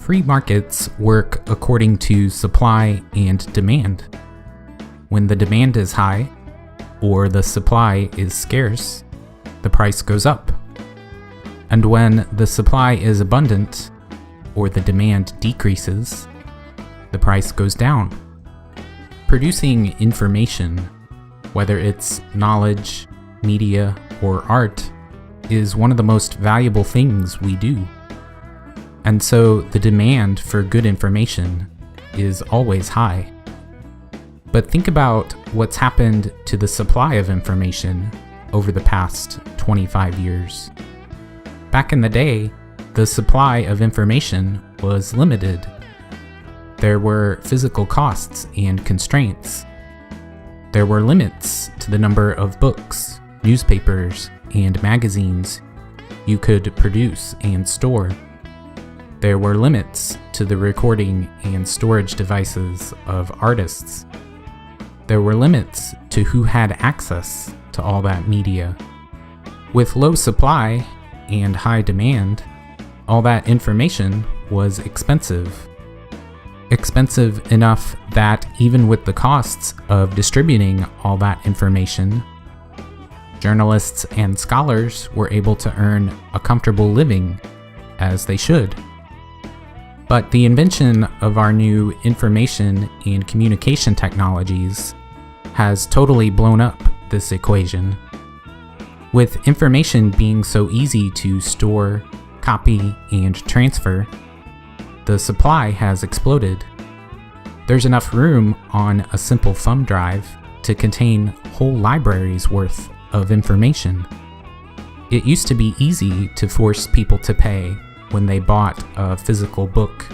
Free markets work according to supply and demand. When the demand is high, or the supply is scarce, the price goes up. And when the supply is abundant, or the demand decreases, the price goes down. Producing information, whether it's knowledge, media, or art, is one of the most valuable things we do. And so the demand for good information is always high. But think about what's happened to the supply of information over the past 25 years. Back in the day, the supply of information was limited. There were physical costs and constraints. There were limits to the number of books, newspapers, and magazines you could produce and store. There were limits to the recording and storage devices of artists. There were limits to who had access to all that media. With low supply and high demand, all that information was expensive. Expensive enough that even with the costs of distributing all that information, journalists and scholars were able to earn a comfortable living, as they should. But the invention of our new information and communication technologies has totally blown up this equation. With information being so easy to store, copy, and transfer, the supply has exploded. There's enough room on a simple thumb drive to contain whole libraries worth of information. It used to be easy to force people to pay when they bought a physical book,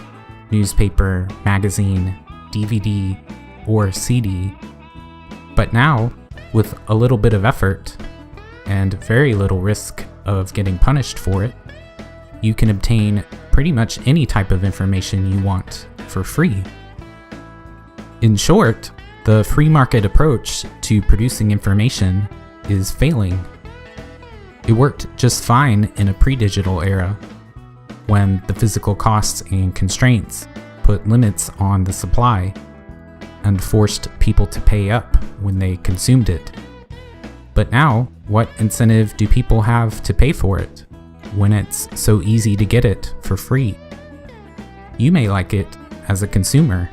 newspaper, magazine, DVD, or CD. But now, with a little bit of effort and very little risk of getting punished for it, you can obtain pretty much any type of information you want for free. In short, the free market approach to producing information is failing. It worked just fine in a pre-digital era, when the physical costs and constraints put limits on the supply and forced people to pay up when they consumed it. But now, what incentive do people have to pay for it when it's so easy to get it for free? You may like it as a consumer,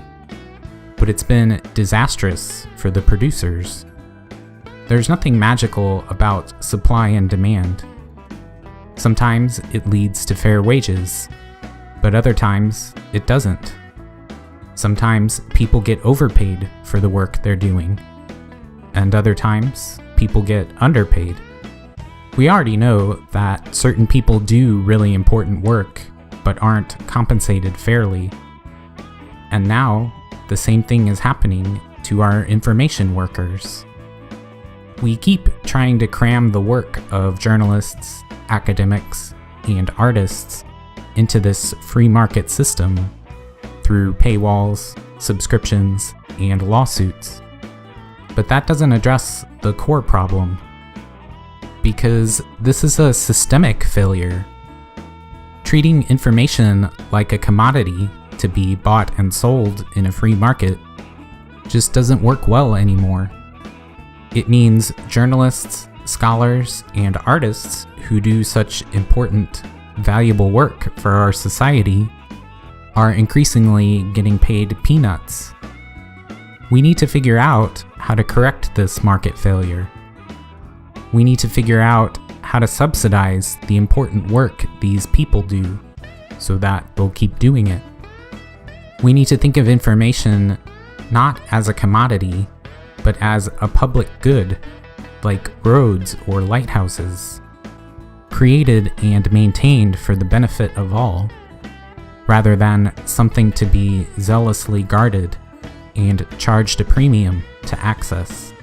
but it's been disastrous for the producers. There's nothing magical about supply and demand. Sometimes it leads to fair wages, but other times it doesn't. Sometimes people get overpaid for the work they're doing, and other times people get underpaid. We already know that certain people do really important work, but aren't compensated fairly. And now, the same thing is happening to our information workers. We keep trying to cram the work of journalists, academics, and artists into this free market system through paywalls, subscriptions, and lawsuits. But that doesn't address the core problem, because this is a systemic failure. Treating information like a commodity to be bought and sold in a free market just doesn't work well anymore. It means journalists, scholars, and artists who do such important, valuable work for our society are increasingly getting paid peanuts. We need to figure out how to correct this market failure. We need to figure out how to subsidize the important work these people do so that they'll keep doing it. We need to think of information not as a commodity, but as a public good, like roads or lighthouses, created and maintained for the benefit of all, rather than something to be zealously guarded and charged a premium to access.